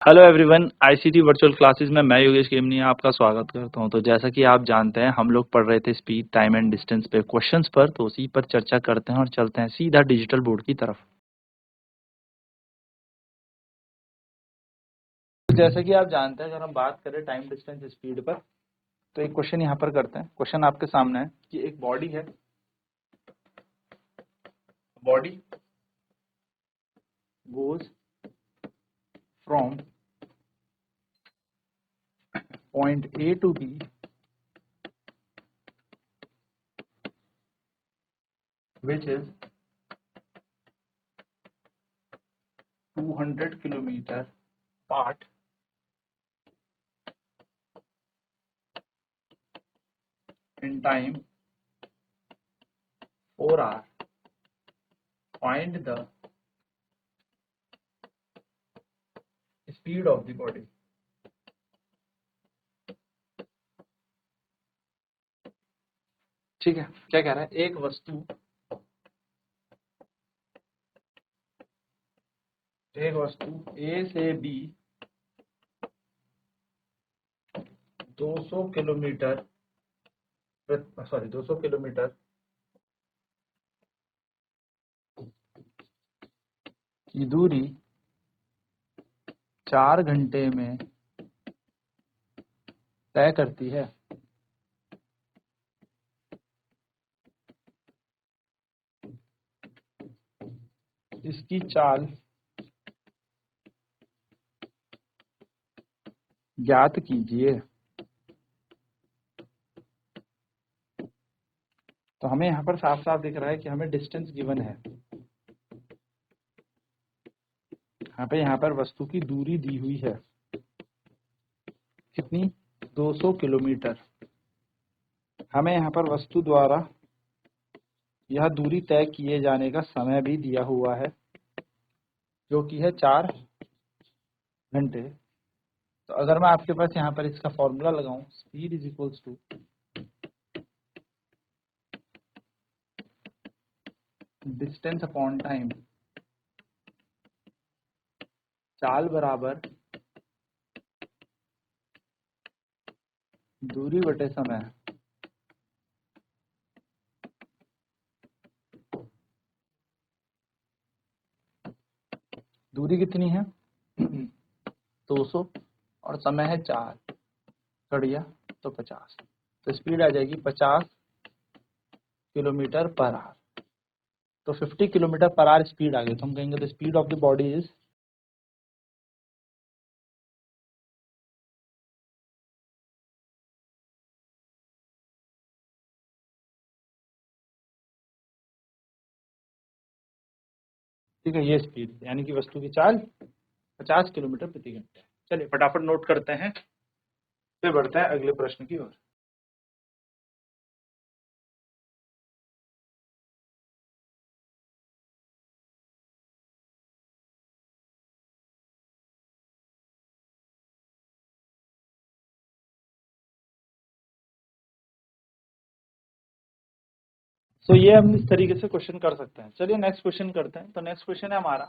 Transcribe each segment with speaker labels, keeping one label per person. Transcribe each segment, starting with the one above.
Speaker 1: Hello everyone, ICT virtual classes में मैं योगेश केमनिया आपका स्वागत करता हूं। तो जैसा कि आप जानते हैं, हम लोग पढ़ रहे थे स्पीड, टाइम एंड डिस्टेंस पे क्वेश्चंस पर, तो उसी पर चर्चा करते हैं और चलते हैं सीधा डिजिटल बोर्ड की तरफ। तो जैसा कि आप जानते हैं, अगर हम बात करें टाइम डिस्टेंस स्पीड पर, तो एक क्वेश्चन यहाँ पर करते हैं। क्वेश्चन आपके सामने है कि एक बॉडी है, body goes from point A to B which is 200 kilometre part in time 4 hours. Find the speed of the body. ठीक है, क्या कह रहा है? एक वस्तु ए से बी 200 किलोमीटर 200 किलोमीटर की दूरी 4 घंटे में तय करती है। इसकी चाल ज्ञात कीजिए। तो हमें यहाँ पर साफ साफ दिख रहा है कि हमें डिस्टेंस गिवन है। यहाँ पर वस्तु की दूरी दी हुई है, कितनी? 200 किलोमीटर। हमें यहाँ पर वस्तु द्वारा यह दूरी तय किए जाने का समय भी दिया हुआ है, जो कि है 4 घंटे। तो अगर मैं आपके पास यहाँ पर इसका फॉर्मूला लगाऊं, speed is equals to distance upon time, चाल बराबर दूरी बटे समय। दूरी कितनी है? 200 और समय है 4, कट गया तो 50। तो स्पीड आ जाएगी 50 किलोमीटर पर आवर। तो 50 किलोमीटर पर आवर स्पीड आ गई, तो हम कहेंगे the speed of the body is ठीक है, ये स्पीड यानी कि वस्तु की चाल 50 किलोमीटर प्रति घंटे। चलिए फटाफट नोट करते हैं, फिर बढ़ते हैं अगले प्रश्न की ओर। तो ये हम इस तरीके से क्वेश्चन कर सकते हैं। चलिए नेक्स्ट क्वेश्चन करते हैं। तो नेक्स्ट क्वेश्चन है हमारा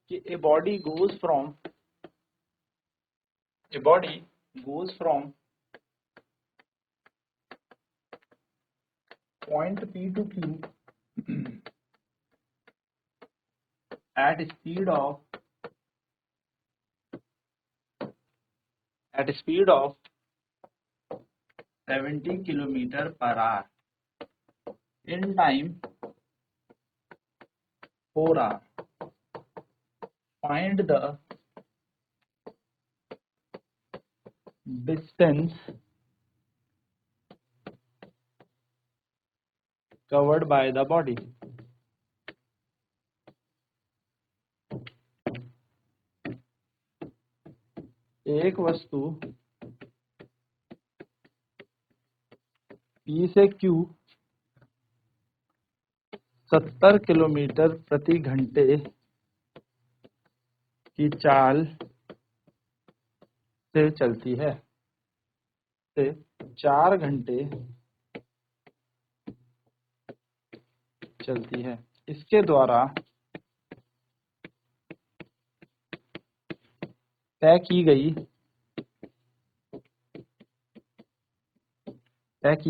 Speaker 1: कि a body goes from point P to Q at speed of 70 kilometre per hour in time 4 hours. Find the distance covered by the body. एक वस्तु P से Q 70 किलोमीटर प्रति घंटे की चाल से चलती है, से 4 घंटे चलती है। इसके द्वारा तय की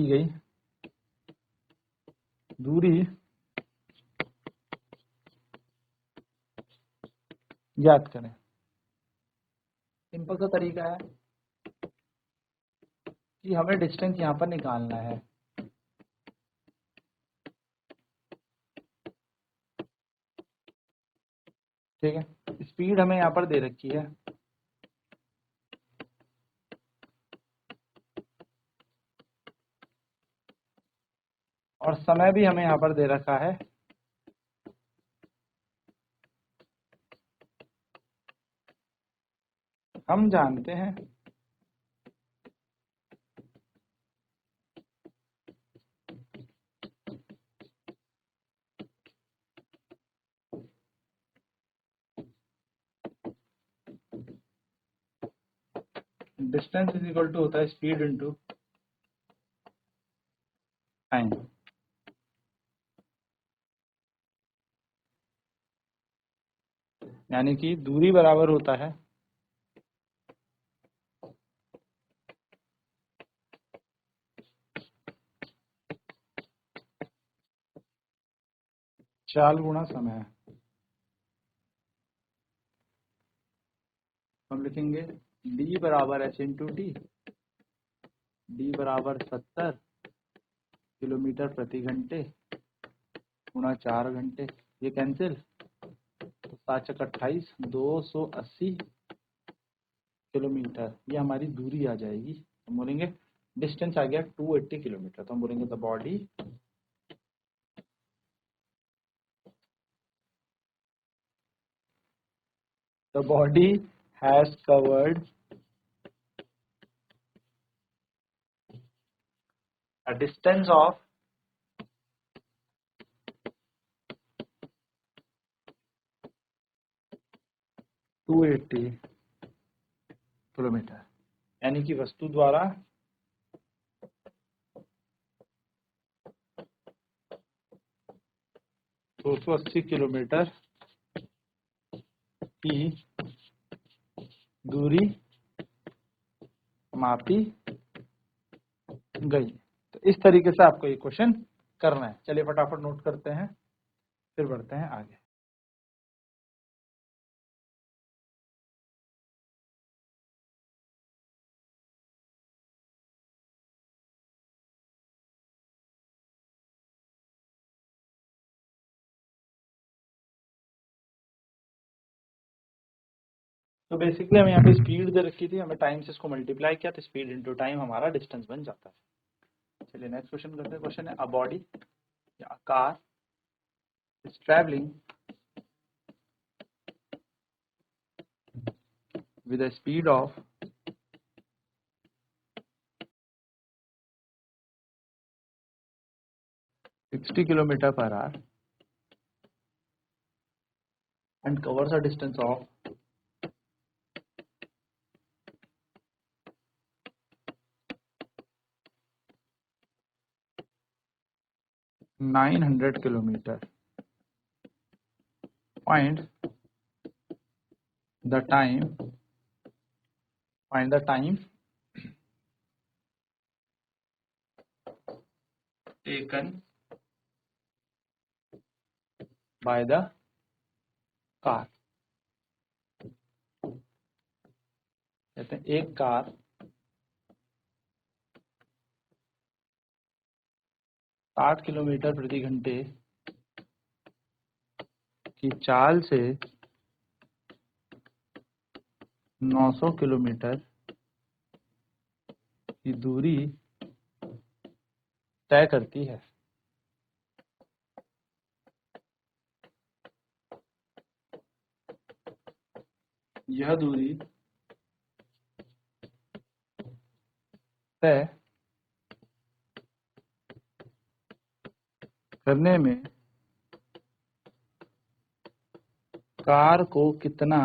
Speaker 1: गई दूरी ज्ञात करें। सिंपल सा तरीका है कि हमें डिस्टेंस यहाँ पर निकालना है। ठीक है, स्पीड हमें यहाँ पर दे रखी है, और समय भी हमें यहाँ पर दे रखा है। हम जानते हैं डिस्टेंस इज इक्वल टू होता है स्पीड इनटू टाइम। यानी कि दूरी बराबर होता है चाल गुणा समय। हम लिखेंगे d बराबर h इंटू टी, डी बराबर 70 किलोमीटर प्रति घंटे गुणा 4 घंटे। ये कैंसिल, तो 7×28 280 किलोमीटर, ये हमारी दूरी आ जाएगी। हम बोलेंगे डिस्टेंस आ गया 280 किलोमीटर, तो हम बोलेंगे the body has covered a distance of 280 kilometre. यानी कि वस्तु द्वारा 280 किलोमीटर की दूरी मापी गई। तो इस तरीके से आपको ये क्वेश्चन करना है। चलिए फटाफट नोट करते हैं, फिर बढ़ते हैं आगे। तो बेसिकली हमें यहाँ पे स्पीड दे रखी थी, हमें टाइम से इसको मल्टीप्लाई किया, तो स्पीड इंटू टाइम हमारा डिस्टेंस बन जाता है। चलिए नेक्स्ट क्वेश्चन करते हैं। क्वेश्चन है अ बॉडी या car is travelling with a speed of 60 kilometer per hour and covers a distance of 900 kilometer. Find the time taken by the car. कहते हैं एक कार 60 किलोमीटर प्रति घंटे की चाल से 900 किलोमीटर की दूरी तय करती है। यह दूरी तय करने में कार को कितना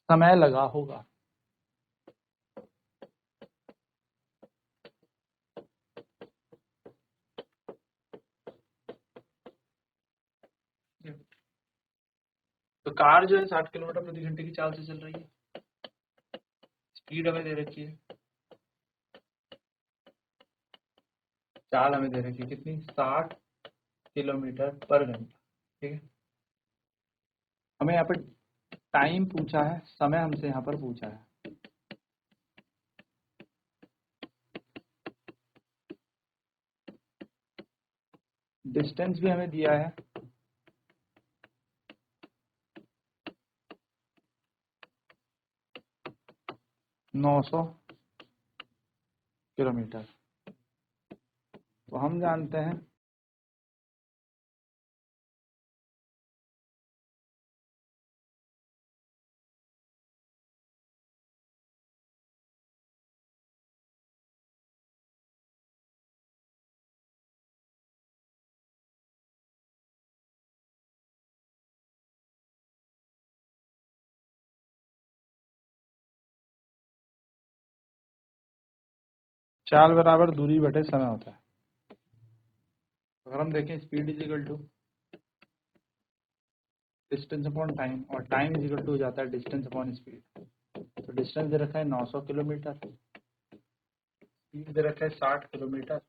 Speaker 1: समय लगा होगा। तो कार जो है 60 किलोमीटर प्रति घंटे की चाल से चल रही है। स्पीड हमें दे रखी है, चाल हमें दे रखी है कितनी, 60 किलोमीटर पर घंटा। ठीक है, हमें यहाँ पर टाइम पूछा है, समय हमसे यहाँ पर पूछा है। डिस्टेंस भी हमें दिया है, नौ 900 किलोमीटर। तो हम जानते हैं चाल बराबर दूरी बटे समय होता है। अगर हम देखें speed is equal to distance upon time, और टाइम इज इक्वल टू हो जाता है डिस्टेंस अपॉन स्पीड। तो डिस्टेंस दे रखा है 900 किलोमीटर, स्पीड दे रखा है 60 किलोमीटर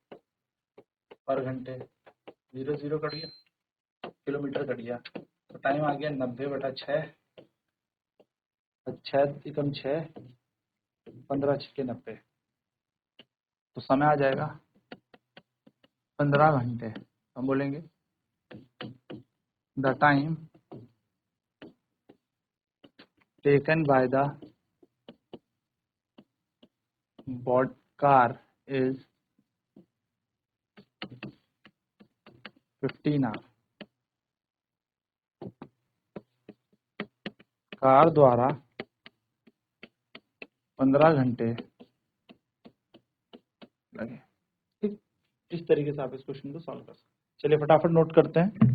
Speaker 1: पर घंटे। 0 0 कट गया, किलोमीटर कट गया, तो टाइम आ गया 90/6। 6 एकम 6, 15 6 90, तो समय आ जाएगा 15 घंटे। हम बोलेंगे the time taken by the boat car is 15 hour. Car द्वारा 15 घंटे लगे। ठीक, इस तरीके से आप इस क्वेश्चन को सॉल्व कर सकते हैं। चलिए फटाफट नोट करते हैं।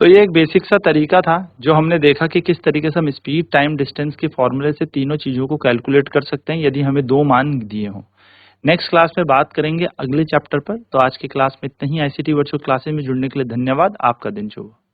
Speaker 1: तो ये एक बेसिक सा तरीका था जो हमने देखा कि किस तरीके से हम स्पीड, टाइम, डिस्टेंस के फॉर्मूले से तीनों चीज़ों को कैलकुलेट कर सकते हैं यदि हमें 2 मान दिए हों। नेक्स्ट क्लास में बात करेंगे अगले चैप्टर पर। तो आज की क्लास में इतना ही। ICT वर्चुअल क्लासेस में जुड़ने के लिए धन्यवाद। आपका दिन शुभ हो।